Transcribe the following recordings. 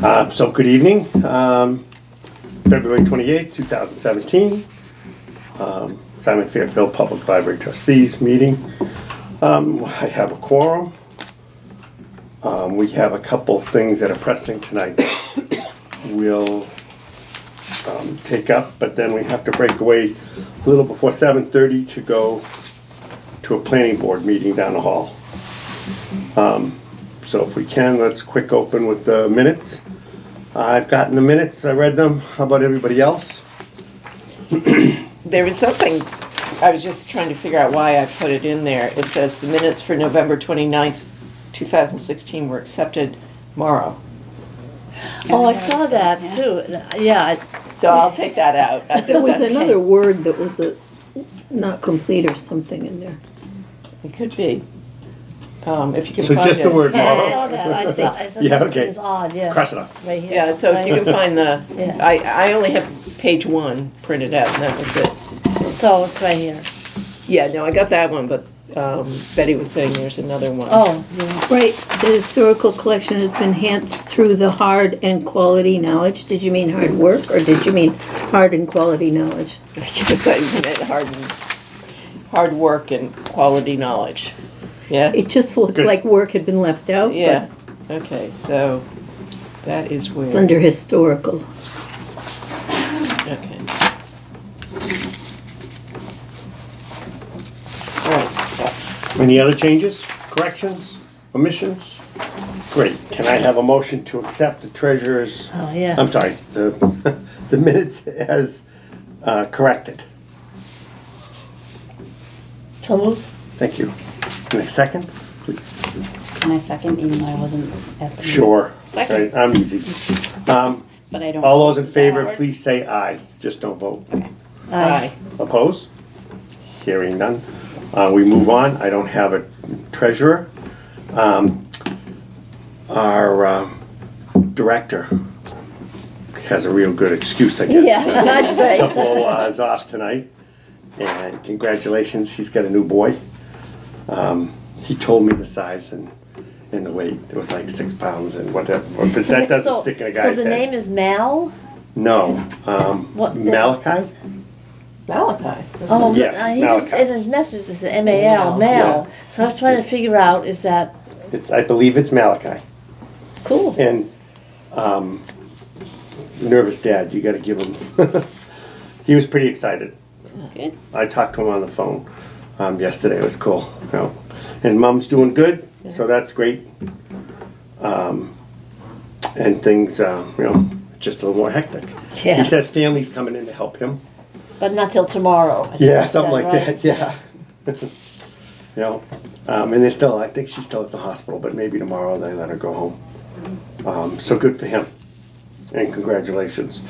So good evening, February 28th, 2017, Simon Fairfield Public Library Trustees meeting. I have a quorum. We have a couple things that are pressing tonight we'll take up, but then we have to break away a little before 7:30 to go to a planning board meeting down the hall. So if we can, let's quick open with the minutes. I've gotten the minutes, I read them. How about everybody else? There was something, I was just trying to figure out why I put it in there. It says the minutes for November 29th, 2016 were accepted tomorrow. Oh, I saw that too. Yeah, So I'll take that out. There was another word that was not complete or something in there. It could be. If you can So find just it. the word yeah, I tomorrow? saw that. I thought Yeah, that okay. seems odd. Yeah, Cross it off. right here. Yeah, so if you can find the, Yeah. I only have page 1 printed out and that was it. So it's right here. Yeah, no, I got that one, but Betty was saying there's another one. Oh, yeah. Right, the historical collection has been enhanced through the hard and quality knowledge. Did you mean hard work, or did you mean hard and quality knowledge? I guess I meant hard work and quality knowledge. Yeah? It just looked Good. like work had been left out, but Yeah, okay, so that is where. it's under historical. Okay. All right, Any other changes, corrections, omissions? Great. Can I have a motion to accept the treasurer's, Oh, yeah. I'm sorry, the the minutes as corrected? So moved. Thank you. In a second, please. Can I second, even though I wasn't at the meeting? Sure. Second. Right, I'm easy. But I don't. All those in Is that how it favor, works? please say aye. Just don't vote. aye. Opposed? Hearing none. We move on. I don't have a treasurer. Our director has a real good excuse, I guess. Yeah, I'd say. To blow us off tonight. And congratulations, he's got a new boy. He told me the size and the weight. It was like 6 pounds and whatever. But that doesn't stick in a guy's So the head. name is Mal? No. What the- Malachi? Malachi. Oh, but Yes, he just, Malachi. in his message, it said M-A-L, Mal. So I was trying to figure out, is that, I believe it's Malachi. cool. And nervous dad, you gotta give him. He was pretty excited. Good. I talked to him on the phone yesterday. It was cool. You know. And mom's doing good, so that's great. And things, just a little more hectic. Yeah. He says family's coming in to help him. But not till tomorrow. I think Yeah, you something said, like right? that. Yeah. And they're still. I think she's still at the hospital, but maybe tomorrow they let her go home. So good for him, and congratulations.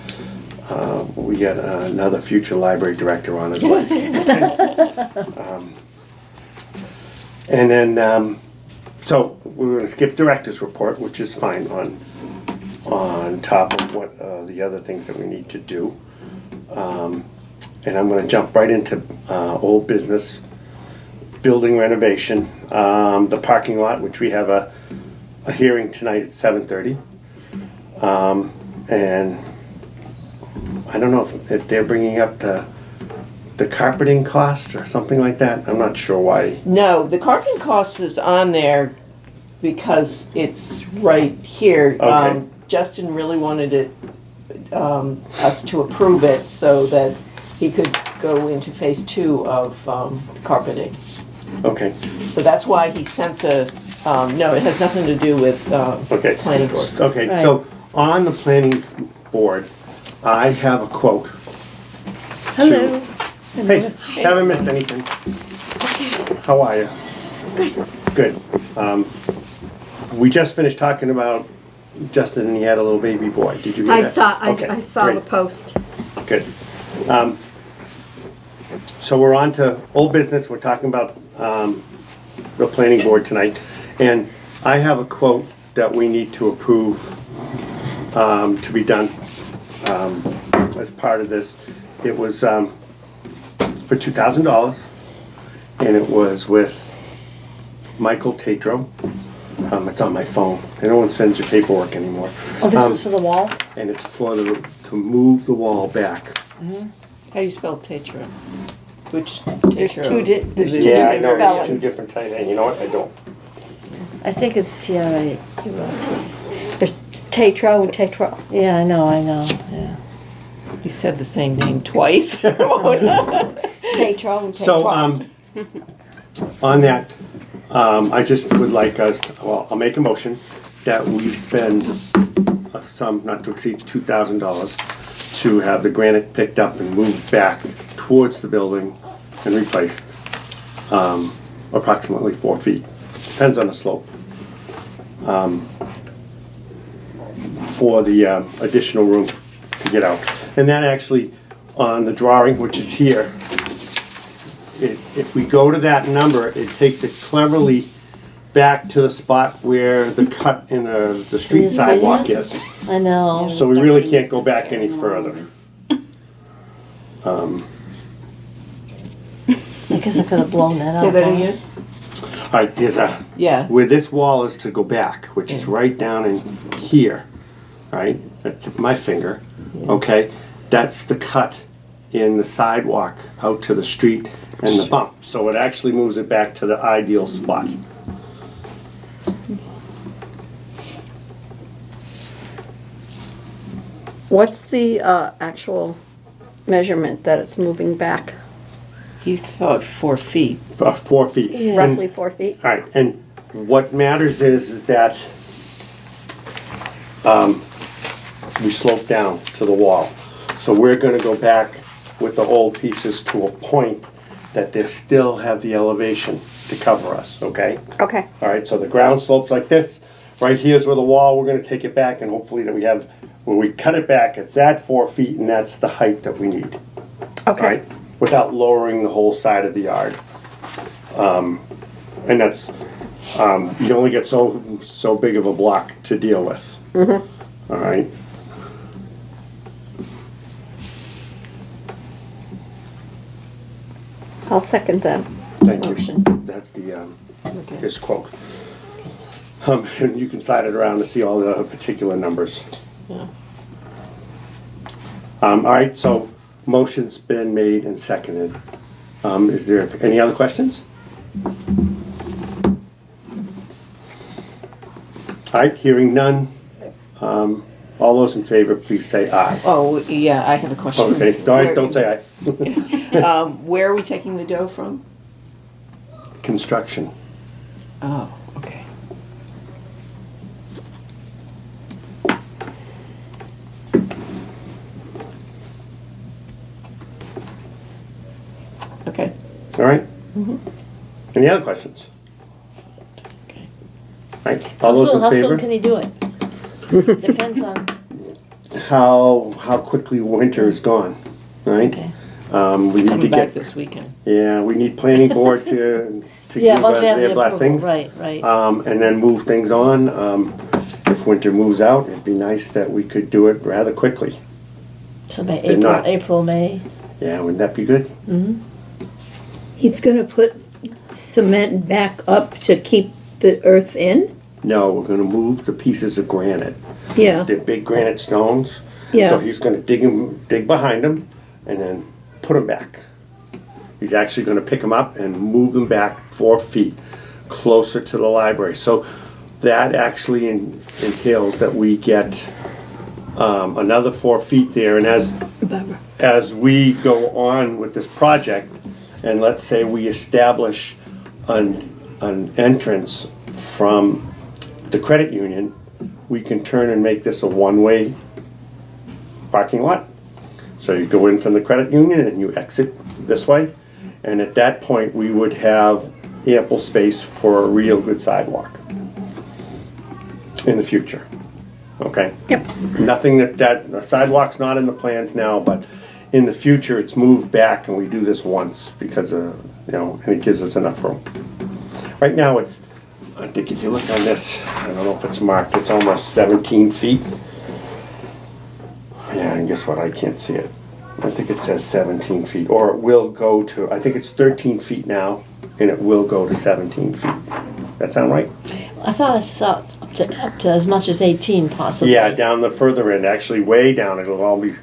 We got another future library director on his way. And then, so we're going to skip director's report, which is fine on top of what the other things that we need to do. And I'm going to jump right into old business, building renovation, the parking lot, which we have a hearing tonight at 7:30. And I don't know if they're bringing up the carpeting cost or something like that. I'm not sure why. No, the carpeting cost is on there because it's right here. Okay. Justin really wanted it, us to approve it so that he could go into phase 2 of carpeting. Okay. So that's why he sent the, no, it has nothing to do with Okay. planning board. Okay, Right. so on the planning board, I have a quote. Hello. Hey, haven't missed anything. How are you? Good. We just finished talking about Justin and he had a little baby boy. Did you hear that? Okay, I saw the great. post. Good. So we're on to old business. We're talking about the planning board tonight. And I have a quote that we need to approve to be done as part of this. It was for $2,000, and it was with Michael Tatro. It's on my phone. No one sends you paperwork anymore. Oh, this is for the wall? And it's for to move the wall back. How do you spell tetra? Which There's tetra? two there's two Yeah, I know, different there's two spellings. different types, and you know what, I don't. I think it's TRA. There's tetro and tetro. Yeah, I know, yeah. You said the same name twice. Tetro and tetro. So, on that, I just would like us, well, I'll make a motion that we spend some, not to exceed $2,000, to have the granite picked up and moved back towards the building and replaced, approximately 4 feet. Depends on the slope. For the additional room to get out. And that actually, on the drawing, which is here, if we go to that number, it takes it cleverly back to the spot where the cut in the street Yes, sidewalk yes. is. I know. So we really can't go back any further. I guess I could have blown that out. Say that huh? again? All right, there's a, Yeah. where this wall is to go back, which is right down in here, right? At the tip of my finger, okay? That's the cut in the sidewalk out to the street and the bump. So it actually moves it back to the ideal spot. What's the actual measurement that it's moving back? He thought 4 feet. 4 feet. Yeah. And- Roughly 4 feet? All right, and what matters is that we slope down to the wall. So we're gonna go back with the old pieces to a point that they still have the elevation to cover us, okay? Okay. All right, so the ground slopes like this. Right here's where the wall, we're gonna take it back, and hopefully that we have, when we cut it back, it's at 4 feet, and that's the height that we need. All Okay. right, without lowering the whole side of the yard. And that's, you only get so big of a block to deal with. All right, I'll second that thank you. motion. That's the, Okay. his quote. And you can slide it around to see all the particular numbers. Yeah. All right, so motion's been made and seconded. Is there any other questions? All right, hearing none. All those in favor, please say aye. Oh, yeah, I have a question. Okay, don't say aye. Where are we taking the dough from? Construction. Oh, okay. Okay. All right? Any other questions? Okay. All right, all those How in soon can favor? he do it? Depends on, How quickly winter is gone, right? okay. We need to Coming back get, this weekend. yeah, we need planning board to Yeah, give once us we have the their approval, blessings. right, right. And then move things on. If winter moves out, it'd be nice that we could do it rather quickly. So by They're not. April, May. Yeah, wouldn't that be good? He's gonna put cement back up to keep the earth in? No, we're gonna move the pieces of granite. Yeah, They're big granite stones. So yeah. he's gonna dig behind them and then put them back. He's actually gonna pick them up and move them back 4 feet closer to the library. So that actually entails that we get another 4 feet there. And Barbara. as we go on with this project, and let's say we establish an entrance from the credit union, we can turn and make this a one-way parking lot. So you go in from the credit union and you exit this way, and at that point, we would have ample space for a real good sidewalk in the future. Okay? Yep. Nothing the sidewalk's not in the plans now, but in the future, it's moved back and we do this once because and it gives us enough room. Right now, I think if you look on this, I don't know if it's marked, it's almost 17 feet. Yeah, and guess what? I can't see it. I think it says 17 feet, or it will go to, I think it's 13 feet now, and it will go to 17 feet. That sound right? I thought I saw it up to as much as 18 possibly. Yeah, down the further end, actually way down, it'll all be,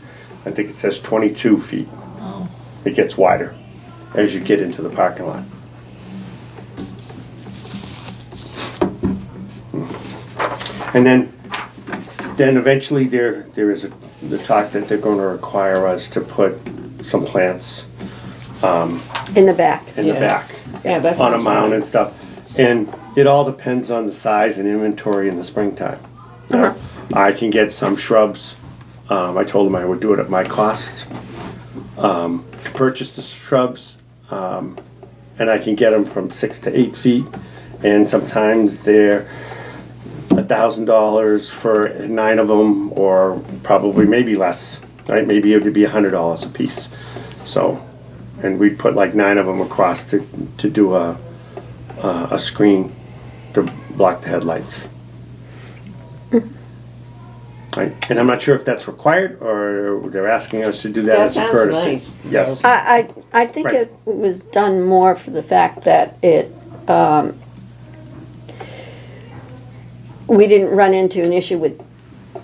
I think it says 22 feet. Oh. It gets wider as you get into the parking lot. And then eventually there is the talk that they're gonna require us to put some plants In the back. in the Yeah. back. Yeah, that On a sounds mound fine. and stuff. And it all depends on the size and inventory in the springtime. You know, I can get some shrubs, I told them I would do it at my cost, to purchase the shrubs, and I can get them from 6 to 8 feet, and sometimes they're $1,000 for 9 of them, or probably maybe less, right? Maybe it would be $100 a piece. So, and we'd put like 9 of them across to do a screen to block the headlights. Right, and I'm not sure if that's required or they're asking us to do that That as a sounds courtesy. nice. Yes. I think Right. it was done more for the fact that we didn't run into an issue with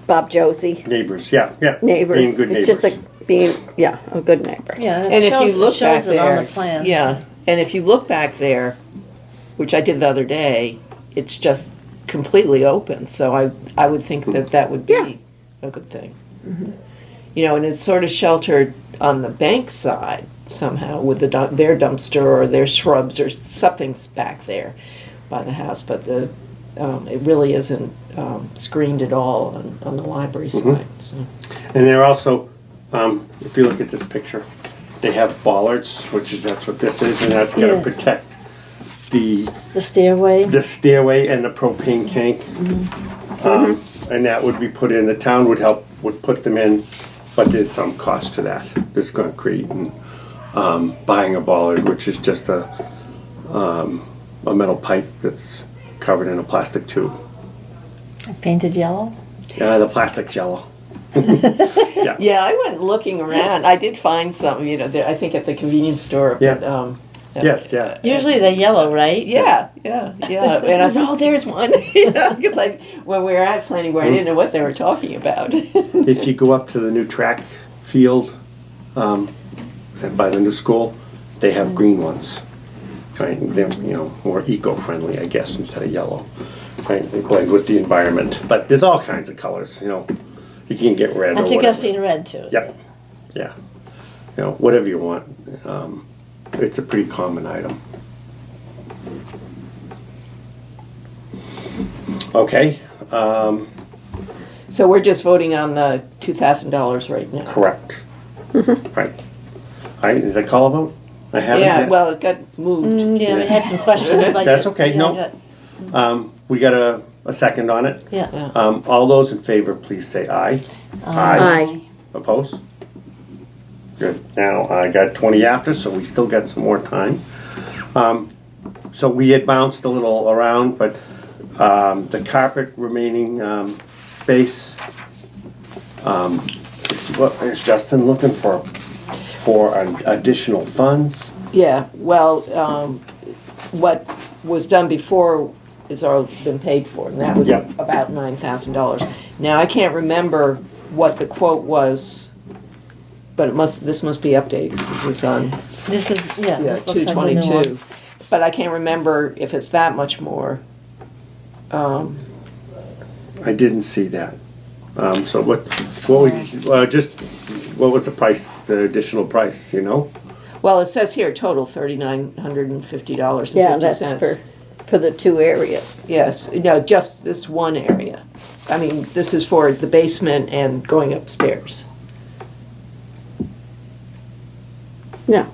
Bob Josie Neighbors, yeah. neighbors. Being good It's neighbors. just like being, a good neighbor. Yeah, it And if shows, you look it shows back it on there, the plan. yeah, and if you look back there, which I did the other day, it's just completely open, so I would think that would Yeah. be a good thing. You know, and it's sort of sheltered on the bank side somehow with their dumpster or their shrubs or something's back there by the house, but it really isn't screened at all on the library side. So. And they're also, if you look at this picture, they have bollards, that's what this is, and that's gonna Yeah. protect the The stairway. and the propane tank. And that would be put in, the town would put them in, but there's some cost to that. There's concrete and buying a bollard, which is just a metal pipe that's covered in a plastic tube. Painted yellow. The plastic's yellow. Yeah, I went looking around. I did find some, there, I think at the convenience store. Yeah. But, Yes, yeah. Usually they're yellow, right? Yeah. And I said, oh, there's one. Because when we were at planning board, I didn't know what they were talking about. If you go up to the new track field by the new school, they have green ones. Right, they're more eco-friendly, I guess, instead of yellow. Right, they blend with the environment. But there's all kinds of colors. You can get red. I or think whatever. I've seen red too. Yep. Yeah. Whatever you want. It's a pretty common item. Okay. So we're just voting on the $2,000 right now. Correct. Right. All right. Is that call a vote? I haven't. Yeah, yet. well, it got moved. Yeah, we had some questions, but That's okay, yeah, no. We got a second on it. Yeah. All those in favor, please say aye. Aye. Opposed? Good. Now, I got 20 after, so we still got some more time. So we had bounced a little around, but the carpet remaining space, is Justin looking for additional funds? Yeah, well, what was done before has already been paid for, and that was Yep. about $9,000. Now, I can't remember what the quote was, but this must be updated, 'cause this is on, This is, yeah, this looks like the new 222. one. But I can't remember if it's that much more. I didn't see that. So what was the price, the additional price, Well, it says here, total $3,950.50. Yeah, that's for the two areas. Yes, no, just this one area. I mean, this is for the basement and going upstairs. No,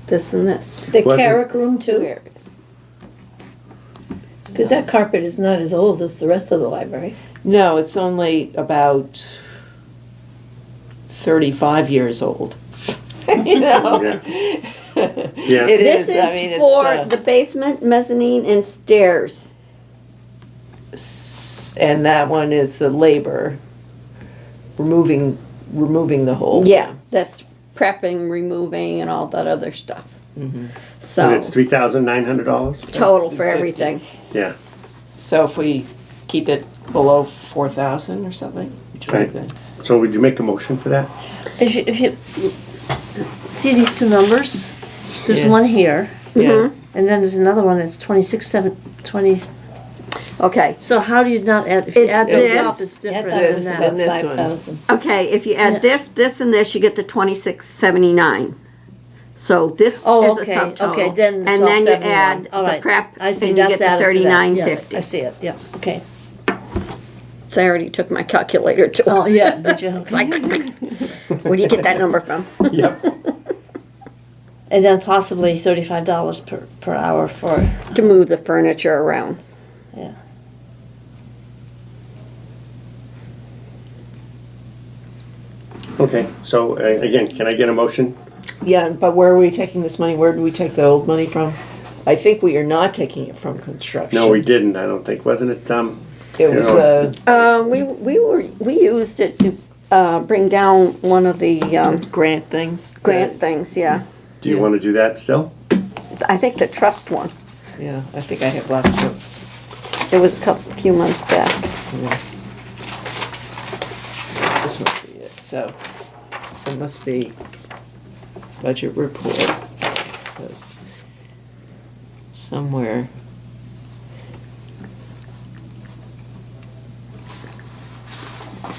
this and this. The Was it- Carrick room, two areas. Because that carpet is not as old as the rest of the library. No, it's only about 35 years old. You know? Yeah. Yeah. It This is, I mean, is for it's, the basement, mezzanine, and stairs. and that one is the labor, removing the whole. Yeah, that's prepping, removing, and all that other stuff. And So, it's $3,900? total for everything. Yeah. So if we keep it below 4,000 or something? which would be Right. good. So would you make a motion for that? If you see these two numbers, there's Yeah. one here, Yeah, and then there's another one that's 20. Okay, So how do you not add, if you It's add those this. up, it's different This than that. and this one. 5,000. okay, if you Yeah. add this, and this, you get the 2679. So this Oh, is a okay, subtotal. okay, then the And then you 1271. add All the right. prep, I see, and you that's get the added to that. Yeah, 3950. I see it, yeah, okay. So I already took my calculator too. Oh, yeah, did you? Like, where do you get that number from? Yep. And then possibly $35 per hour for, To move the furniture around. yeah. Okay, so again, can I get a motion? yeah, but where are we taking this money? Where did we take the old money from? I think we are not taking it from construction. No, we didn't, I don't think. Wasn't it, It was, We used it to bring down one of the grant things. grant things, yeah. do you Yeah. want to do that still? I think the trust one. Yeah, I think I have last month's. It was a few months back. Yeah. This must be it. So it must be budget report. Says somewhere.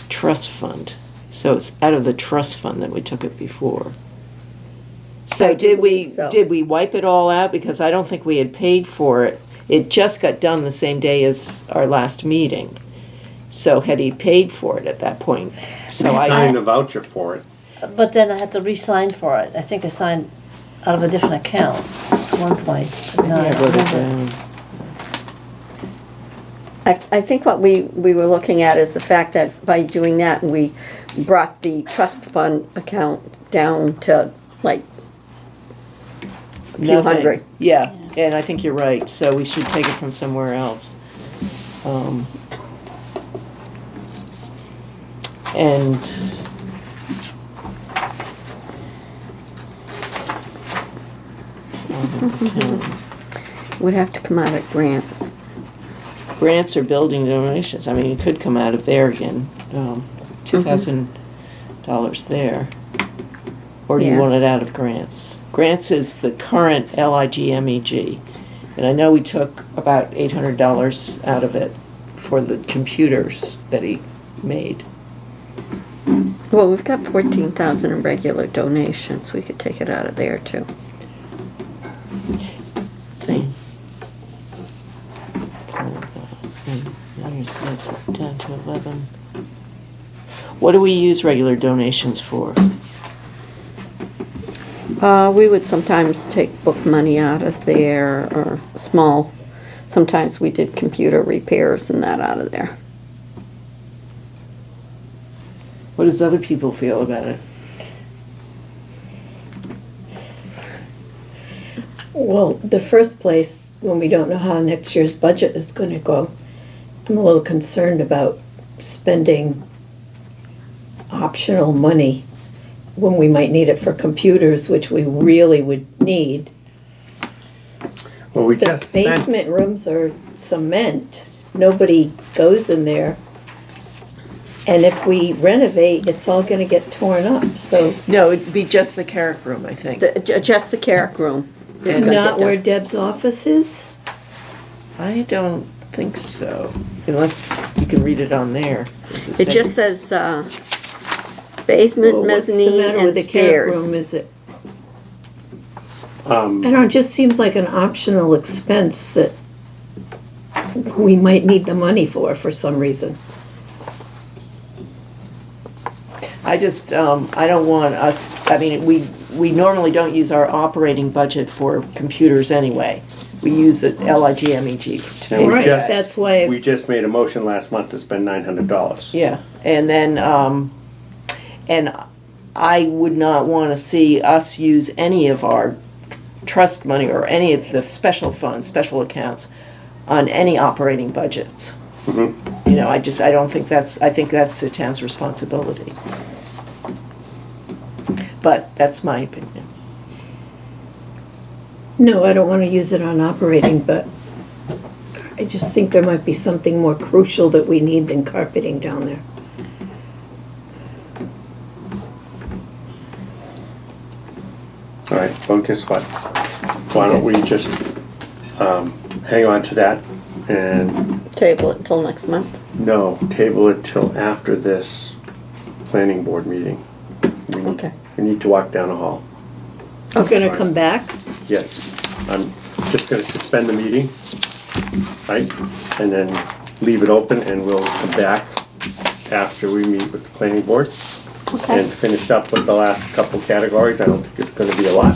Trust fund. So it's out of the trust fund that we took it before. So I did we believe so. did we wipe it all out? Because I don't think we had paid for it. It just got done the same day as our last meeting. So had he paid for it at that point? So Sign the voucher for it. But then I had to re-sign for it. I think I signed out of a different account at one point. No, I I don't wrote it remember. down. I think what we were looking at is the fact that by doing that, we brought the trust fund account down to like a few Nothing. hundred. Yeah, and I think you're right. So we should take it from somewhere else. And Would have to come out of grants. grants or building donations. I mean, it could come out of there again. $2,000 there. Or do you Yeah. want it out of grants? Grants is the current LIGMEG. And I know we took about $800 out of it for the computers that he made. Well, we've got 14,000 in regular donations. We could take it out of there too. See? That's down to 11. What do we use regular donations for? We would sometimes take book money out of there or small, sometimes we did computer repairs and that out of there. What does other people feel about it? Well, the first place, when we don't know how next year's budget is gonna go, I'm a little concerned about spending optional money when we might need it for computers, which we really would need. Well, we The just spent, basement rooms are cement, nobody goes in there. And if we renovate, it's all gonna get torn up, so No, it'd be just the Carrick room, I think. Just the Carrick room. is And gonna not get where done. Deb's office is? I don't think so, unless you can read it on there. Does It say- just says, basement, Well, what's the mezzanine, matter and with the Carrick stairs. room, is it? I don't know, it just seems like an optional expense that we might need the money for some reason. I just, I don't want us, I mean, we normally don't use our operating budget for computers anyway. We use it LIGMEG to pay And for we Right, just- that. that's why, we just made a motion last month to spend $900. Yeah, and then, and I would not want to see us use any of our trust money or any of the special funds, special accounts on any operating budgets. Mhm. You know, I don't think I think that's the town's responsibility. But that's my opinion. no, I don't wanna use it on operating, but I just think there might be something more crucial that we need than carpeting down there. All right, well, guess what? Why don't we just hang on to that and, Table it till next month. no, table it till after this planning board meeting. We need- Okay. We need to walk down the hall. We're gonna come back? Yes, I'm just gonna suspend the meeting, right? And then leave it open and we'll come back after we meet with the planning board Okay. and finish up with the last couple categories. I don't think it's gonna be a lot.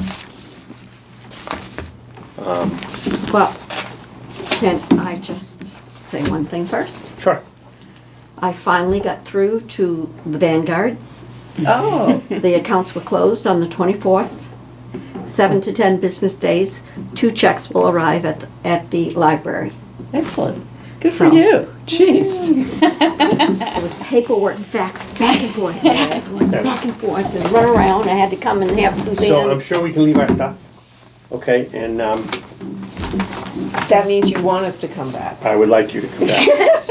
Well, can I just say one thing first? Sure. I finally got through to the Vanguards. Oh, The accounts were closed on the 24th. 7 to 10 business days. 2 checks will arrive at the library. excellent. Good for So- you. Jeez. There was paperwork faxed back and forth, back and forth, and run around. I had to come and have So I'm Suzanne. sure we can leave our stuff, okay? And That means you want us to come back. I would like you to come back.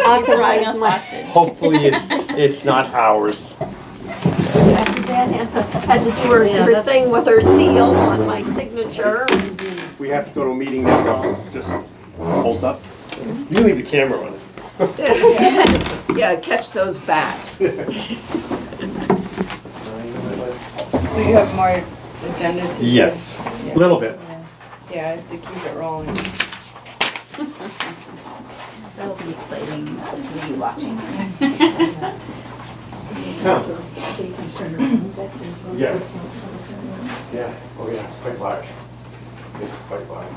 Authorize us my. hostage. Hopefully it's not ours. Suzanne had to do her thing with her seal on my signature. We have to go to a meeting now, just hold up. You can leave the camera on. Yeah, catch those bats. So you have more agenda to do? Yes, a little bit. Yeah, I have to keep it rolling. That'll be exciting to be watching. Yeah. Yes. Yeah, oh yeah, it's quite large. It's quite large.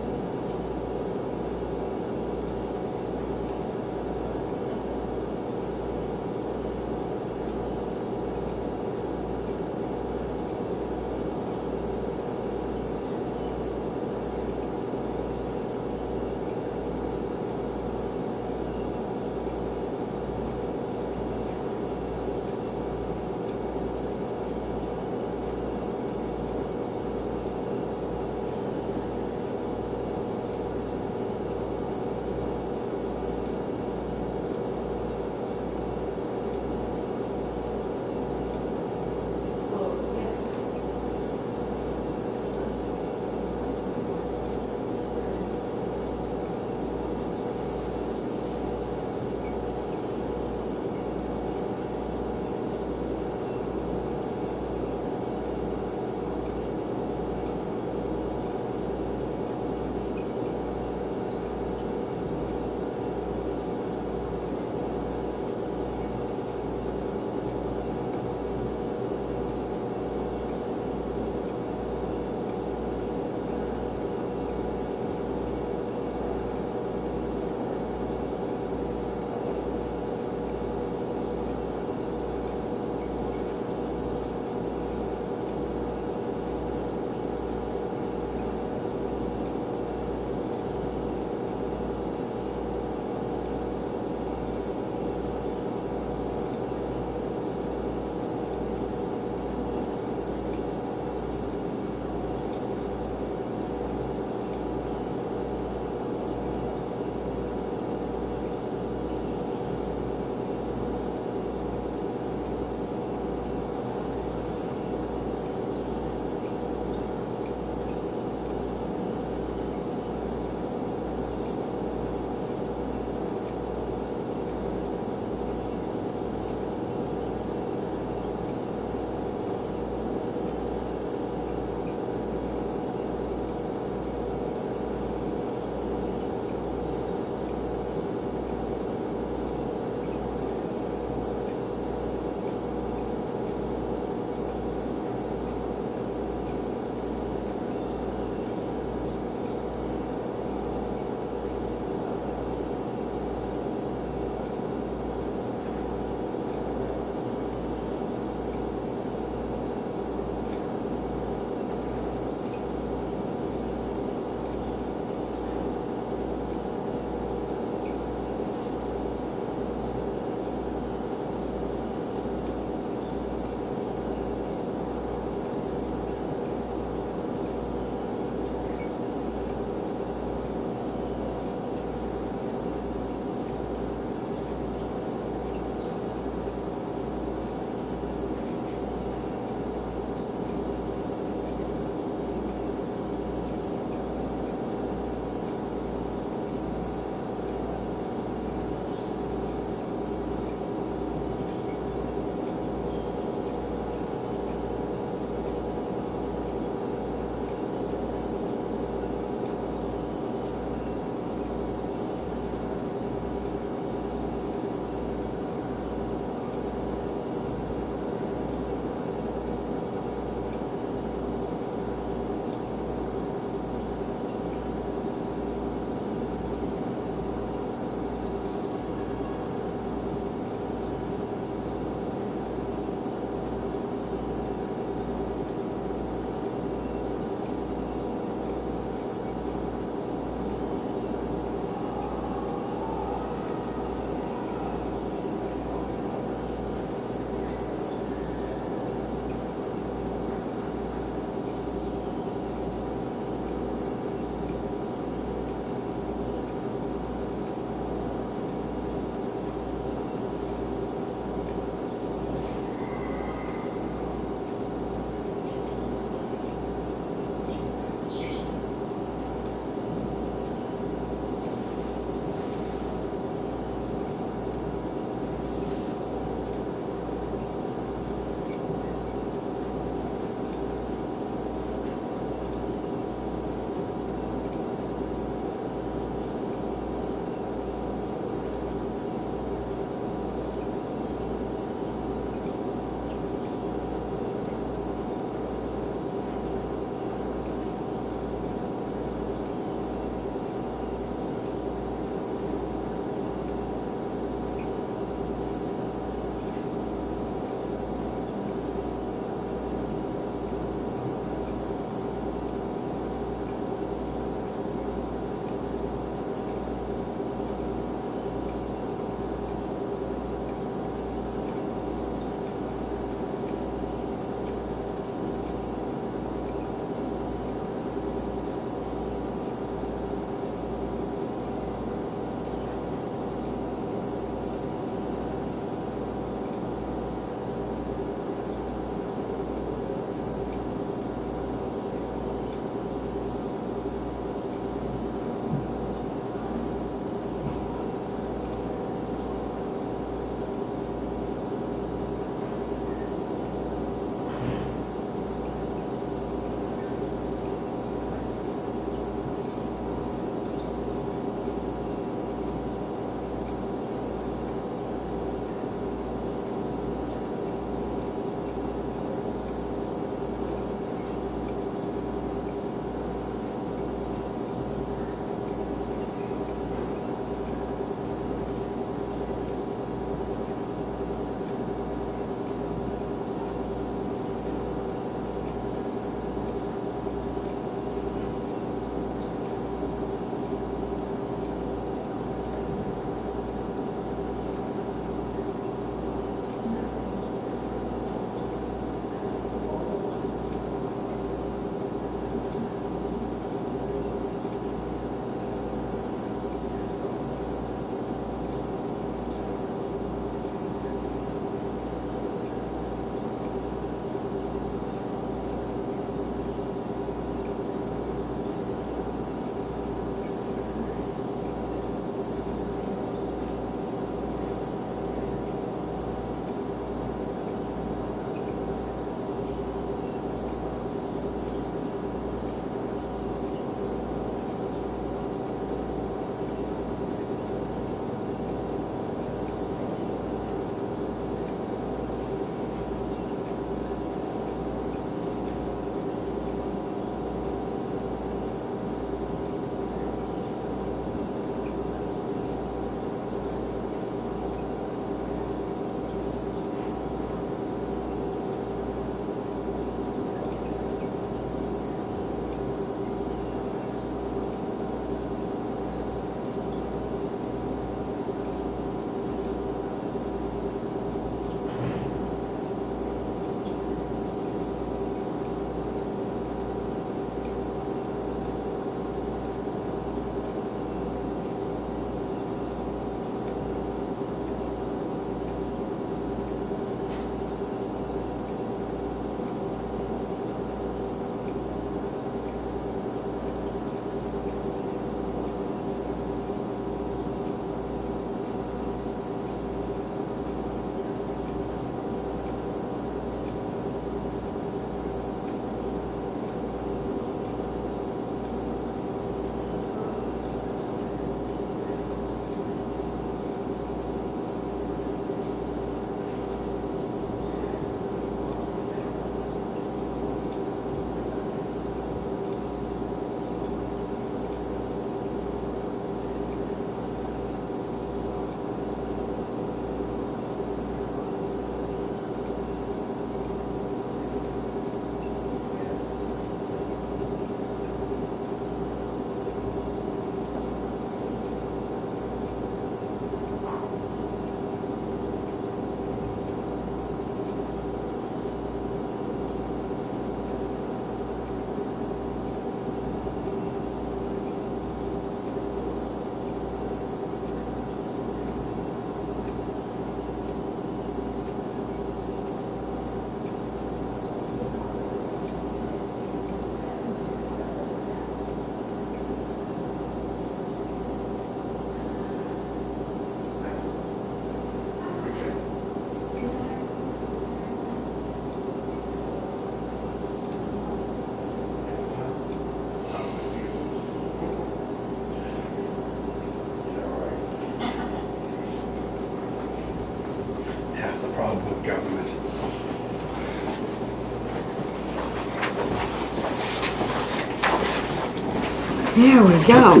There we go.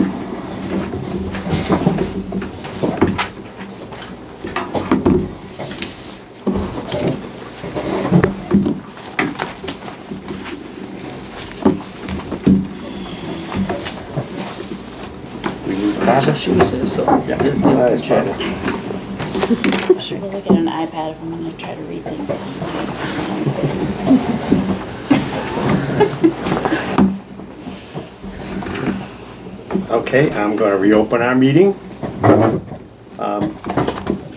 We need carpet. She was there, so. Yeah, That's the that open is Janet. I should look at an iPad if I'm gonna try to read things. Okay, I'm gonna reopen our meeting.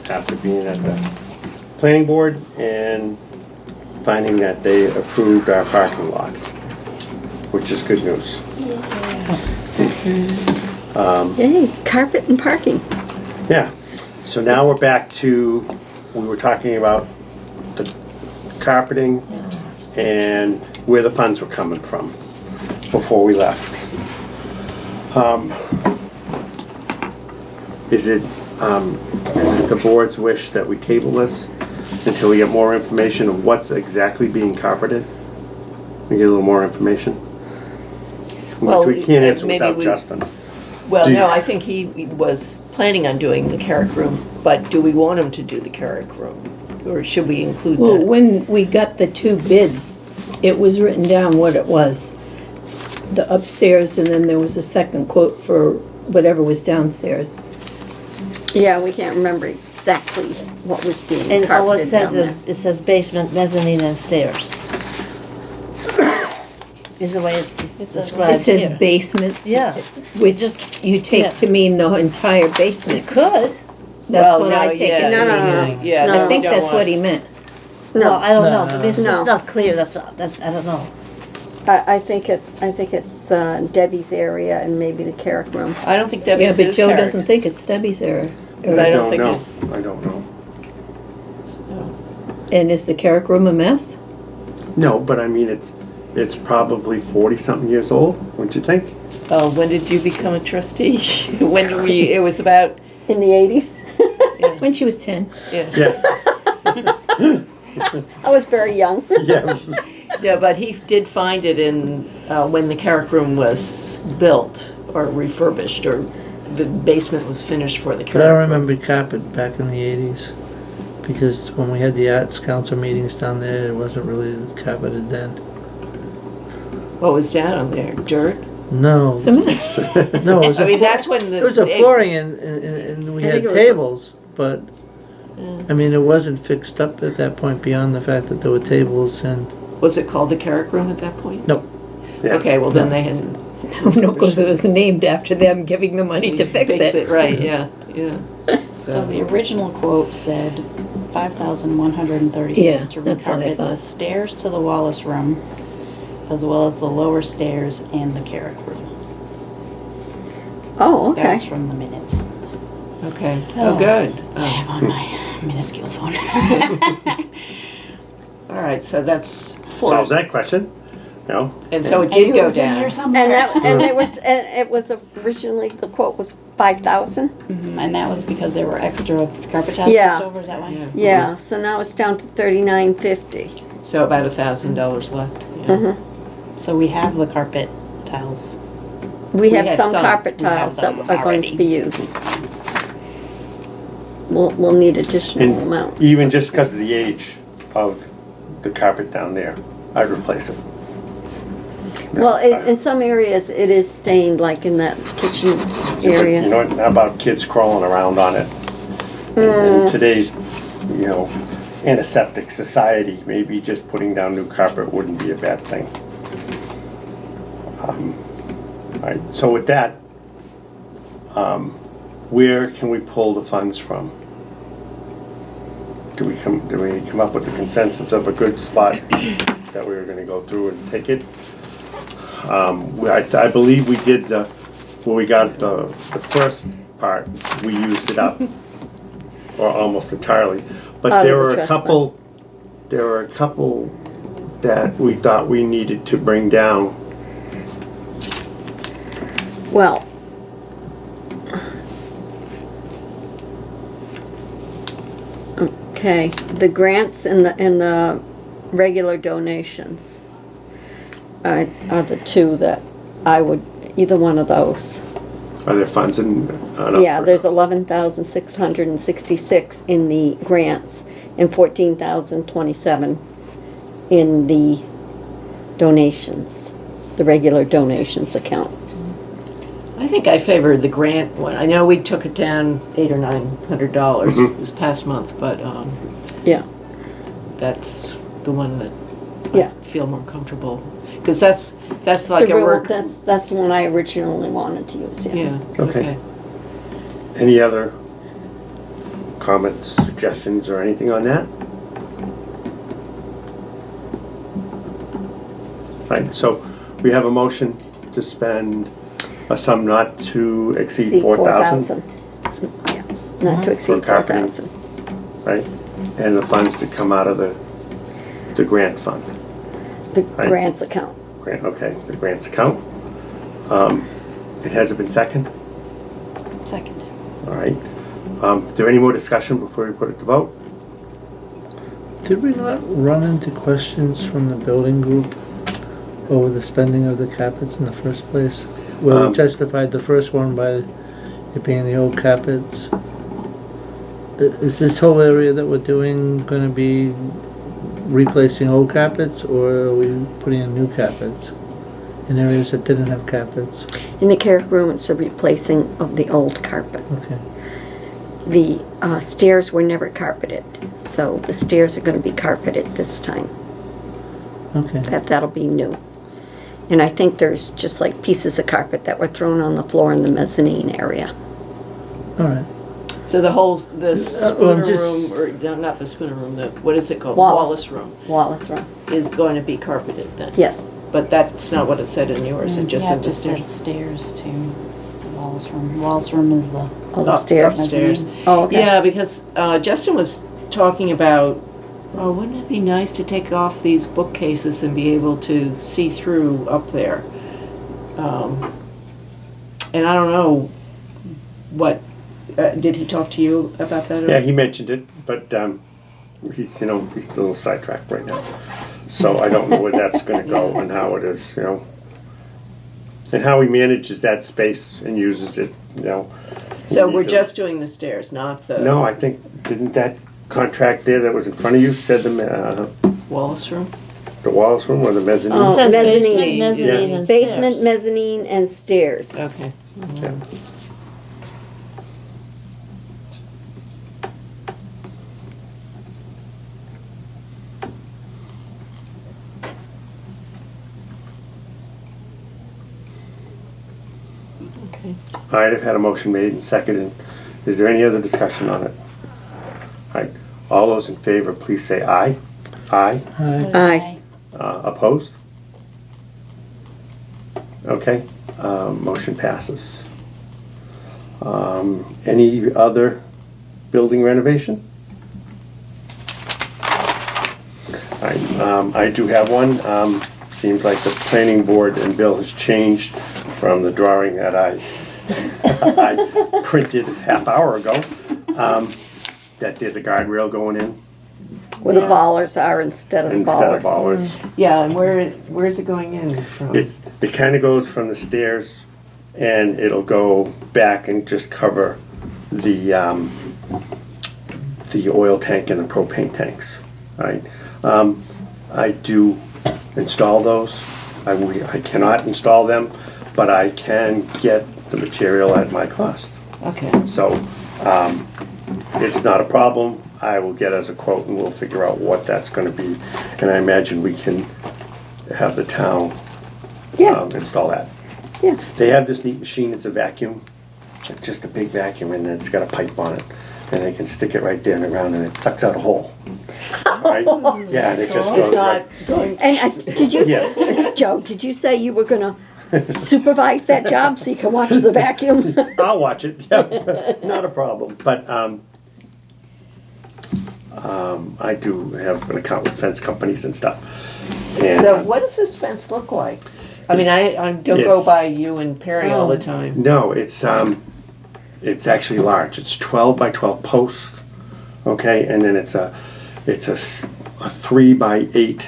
After being at the planning board and finding that they approved our parking lot, which is good news. Yay, carpet and parking. Yeah, so now we're back to, we were talking about the carpeting and where the funds were coming from before we left. Is it the board's wish that we table this until we get more information of what's exactly being carpeted? We get a little more information? Well, Which we can't answer maybe without we- Justin. Well, Do you- no, I think he was planning on doing the Carrick Room, but do we want him to do the Carrick Room? Or should we include Well, that? when we got the two bids, it was written down what it was. The upstairs, and then there was a second quote for whatever was downstairs. Yeah, we can't remember exactly what was being And all it carpeted says down is, there. it says basement, mezzanine, and stairs. Is the way it's It described says here. basement. Yeah. Which Just- you yeah. take to mean the entire It basement. could. That's Well, what no, I take yeah, it No, to no, mean. no, yeah, yeah, no. then I we think don't that's want- what he meant. Well, No, I don't know, No, but it's no. just not clear, that's, I don't know. I think it's Debbie's area and maybe the Carrick room. I don't think Yeah, Debbie's but is Joe Carrick. doesn't think it's Debbie's error. Because I don't think know. I don't know. And is the Carrick room a mess? No, but I mean, it's probably 40-something years old, wouldn't you think? When did you become a trustee? When did we, it was about, In the 80s? When she was 10. yeah. Yeah, I was very young. yeah. Yeah, but he did find it in, when the Carrick Room was built or refurbished, or the basement was finished for the But I Carrick Room. remember carpet back in the 80s. Because when we had the Arts Council meetings down there, it wasn't really carpeted then. What was down there? Dirt? No. Cement. No, it was I mean, that's when the. It was a flooring and we I had think it was tables, but, I mean, it wasn't fixed up at that point beyond the fact that there were tables and, Was it called the Carrick Room at that point? no. Yeah. Okay, well then they hadn't. No, because it was named after them giving the money to fix it. Right, yeah, yeah. So the original quote said $5,136 Yeah, to that's what I recarpet the thought. stairs to the Wallace room, as well as the lower stairs and the Carrick room. Oh, That was okay. from the minutes Okay, oh, good. I have on my minuscule phone. All right, so that's Solves that question. No? And so it I did knew go was in here down. somewhere. And it was originally, the quote was 5,000? Mhm, and that was because there were extra carpet tiles Yeah. left over, is that why? Yeah. Yeah, so now it's down to 39.50. So about $1,000 left. Yeah. Mhm. So we have the carpet tiles. We We have had some some. carpet We have tiles that them are going to already. be used. We'll need additional And amounts. even just because of the age of the carpet down there, I'd replace it. Well, in some areas, it is stained, like in that kitchen You area. know, how about kids crawling around on it? In today's, antiseptic society, maybe just putting down new carpet wouldn't be a bad thing. All right, so with that, where can we pull the funds from? Do we come up with the consensus of a good spot that we were gonna go through and take it? I believe we did when we got the first part, we used it up, or almost entirely. But Out of there the were a trust couple that we thought we needed to bring down. Well, okay, the grants and the regular donations are the two that I would either one of those. Are there funds in? Yeah, there's 11,666 in the grants and 14,027 in the donations, the regular donations account. I think I favor the grant one. I know we took it down $800 or $900 this past month, but Yeah, that's the one that Yeah. I feel more comfortable. Because that's like a Cyril, work. that's the one I originally wanted to use, yeah. Yeah, Okay. okay. Any other comments, suggestions, or anything on that? Right, so we have a motion to spend a sum not to exceed Exceed 4,000, Yeah, not to exceed carpeting. 4,000. right? And the funds to come out of the grant fund. The Right. grants account. Okay, the grants account. It hasn't been second, Second. all right. Is there any more discussion before we put it to vote? Did we not run into questions from the building group over the spending of the carpets in the first place? Well, we justified the first one by it being the old carpets. Is this whole area that we're doing gonna be replacing old carpets, or are we putting in new carpets in areas that didn't have carpets? In the care room, it's a replacing of the old carpet. Okay. The stairs were never carpeted, so the stairs are gonna be carpeted this time. Okay. That'll be new. And I think there's just like pieces of carpet that were thrown on the floor in the mezzanine area. All right. So the whole, the well, Spooner just- room, or no, not the Spooner room, what is it called? Wallace. Wallace room Wallace room. is going to be carpeted then? Yes. But that's not what it said in yours, it just Yeah, said it the just said stairs. stairs too. The Wallace room. Wallace room is the Oh, the Up- stairs. Upstairs. Oh, okay. Yeah, because Justin was talking about, oh, wouldn't it be nice to take off these bookcases and be able to see through up there? And I don't know did he talk to you about that? Yeah, he mentioned it, but he's a little sidetracked right now. So I don't know where that's gonna go and how it is, and how he manages that space and uses it, So we we're need to- just doing the stairs, not the No, I think, didn't that contract there that was in front of you said the Wallace room? Wallace room or the mezzanine? Oh, It says mezzanine. basement, mezzanine, Yeah. and Basement, stairs. mezzanine, and stairs. Okay. Yeah. Okay. All right, I've had a motion made and seconded. Is there any other discussion on it? All right, all those in favor, please say aye. Aye. Hi. Aye. Opposed? Okay, motion passes. Any other building renovation? All right, I do have one. Seems like the planning board and Bill has changed from the drawing that I printed half hour ago. That there's a guardrail going in Where the ballers are instead of the instead of ballers. bollards. Yeah, and where's it going in from? It kind of goes from the stairs, and it'll go back and just cover the oil tank and the propane tanks, right? I do install those. I cannot install them, but I can get the material at my cost. Okay. So, it's not a problem. I will get as a quote and we'll figure out what that's gonna be. And I imagine we can have the town Yeah, install that. yeah. They have this neat machine, it's a vacuum, it's just a big vacuum and it's got a pipe on it. And they can stick it right there in the ground and it sucks out a hole. Right? Yeah, and it just It's goes not right. going, And did you, Yes. Joe, did you say you were gonna supervise that job so you can watch the vacuum? I'll watch it, yeah, not a problem. But I do have an account with fence companies and stuff. And, so what does this fence look like? I mean, I don't go It's- by you and Perry all the time. No, it's actually large. It's 12 by 12 posts, okay, and then it's a 3 by 8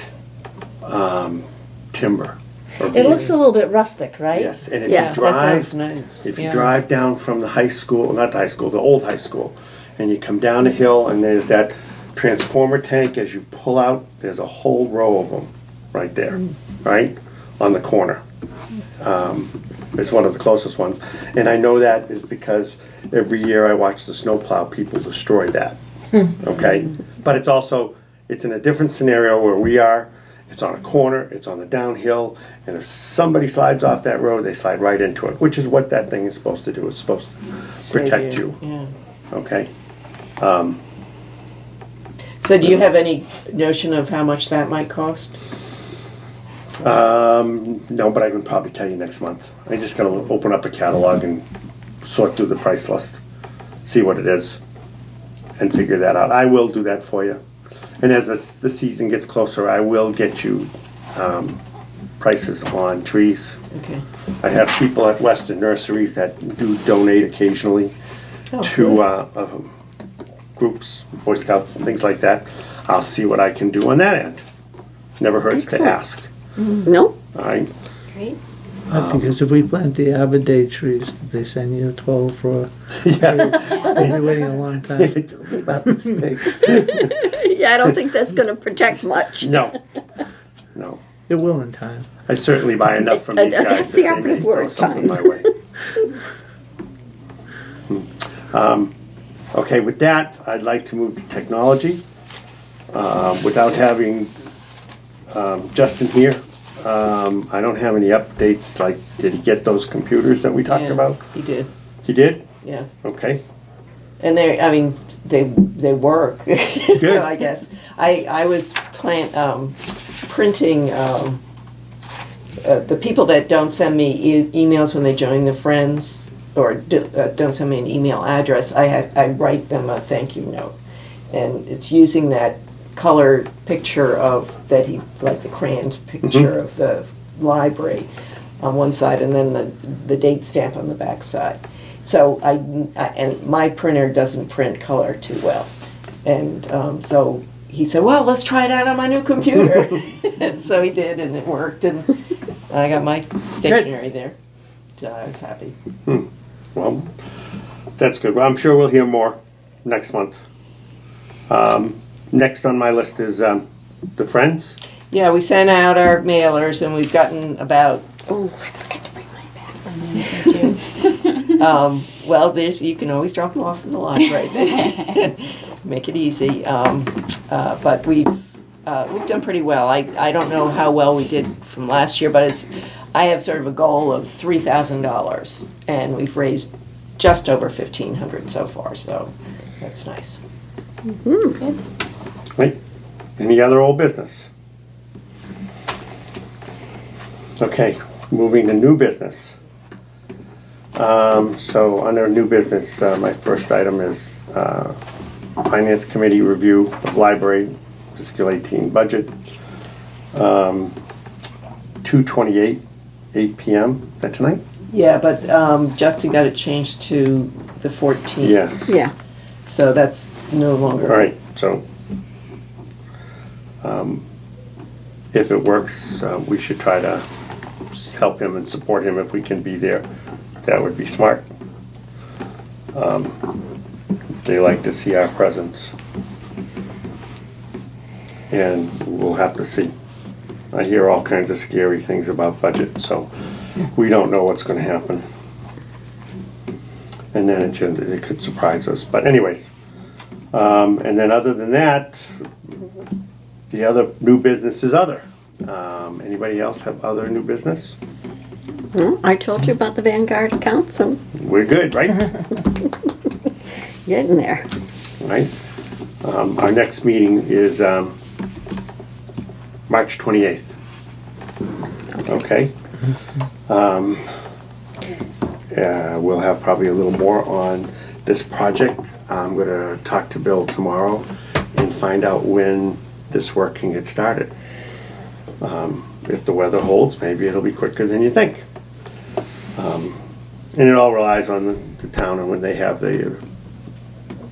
timber. It looks a little bit rustic, right? Yes, and if Yeah, you That drive, sounds nice. if you Yeah. drive down from the high school, not the high school, the old high school, and you come down the hill and there's that transformer tank, as you pull out, there's a whole row of them right there, right? On the corner. It's one of the closest ones. And I know that is because every year I watch the snowplow people destroy that. Okay? But it's also, it's in a different scenario where we are. It's on a corner, it's on the downhill, and if somebody slides off that road, they slide right into it, which is what that thing is supposed to do. It's supposed to Save protect you. Yeah. Okay? So do you have any notion of how much that might cost? No, but I can probably tell you next month. I just gotta open up a catalog and sort through the price list, see what it is, and figure that out. I will do that for you. And as the season gets closer, I will get you prices on trees. Okay. I have people at Western Nurseries that do donate occasionally Oh, to groups, Boy Scouts and things like that. I'll see what I can do on that end. Never hurts to Excellent. ask. No? All right? Great. Because if we plant the Abiday trees, they send you 12 for, Yeah. you'll be waiting a long time. About this big. Yeah, I don't think that's gonna protect much. No. No. It will in time. I certainly buy enough from these guys That's that the they may operative throw word, something time. my way. Okay, with that, I'd like to move to technology. Without having Justin here, I don't have any updates, like, did he get those computers that we talked Yeah, about? He did, He did? yeah. Okay. And they work. Good. I guess. I was printing the people that don't send me emails when they join the Friends or don't send me an email address. I write them a thank you note, and it's using that color picture of that he like the crayons picture of the library on one side, and then the date stamp on the back side. So and my printer doesn't print color too well, and so he said, "Well, let's try it out on my new computer." And so he did, and it worked, and I got my stationery there. So I was happy. Well, that's good. Well, I'm sure we'll hear more next month. Next on my list is the Friends. Yeah, we sent out our mailers, and we've gotten about. Oh, I forgot to bring mine back. Well, you can always drop them off in the library. Make it easy. But we've done pretty well. I don't know how well we did from last year, but I have sort of a goal of $3,000, and we've raised just over $1,500 so far. So that's nice. Right? Any other old business? Okay, moving to new business. So under new business, my first item is Finance Committee review of library fiscal 18 budget. 2/28, 8 p.m. Is that tonight? Yeah, but Justin got it changed to the 14th. Yes. Yeah, So that's no longer. All right, so if it works, we should try to help him and support him if we can be there. That would be smart. They like to see our presence. And we'll have to see. I hear all kinds of scary things about budget, so we don't know what's gonna happen. And then it could surprise us, but anyways. And then other than that, the other new business is other. Anybody else have other new business? well, I told you about the Vanguard accounts, and We're good, right? getting there. Right? Our next meeting is March 28th. Okay? We'll have probably a little more on this project. I'm gonna talk to Bill tomorrow and find out when this work can get started. If the weather holds, maybe it'll be quicker than you think. And it all relies on the town and when they have the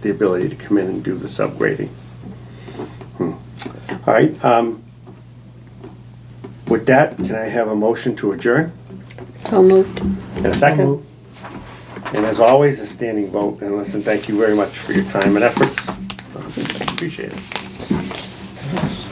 ability to come in and do the subgrading. All right. With that, can I have a motion to adjourn? So moved. And a second? And as always, a standing vote. And listen, thank you very much for your time and efforts. Appreciate it.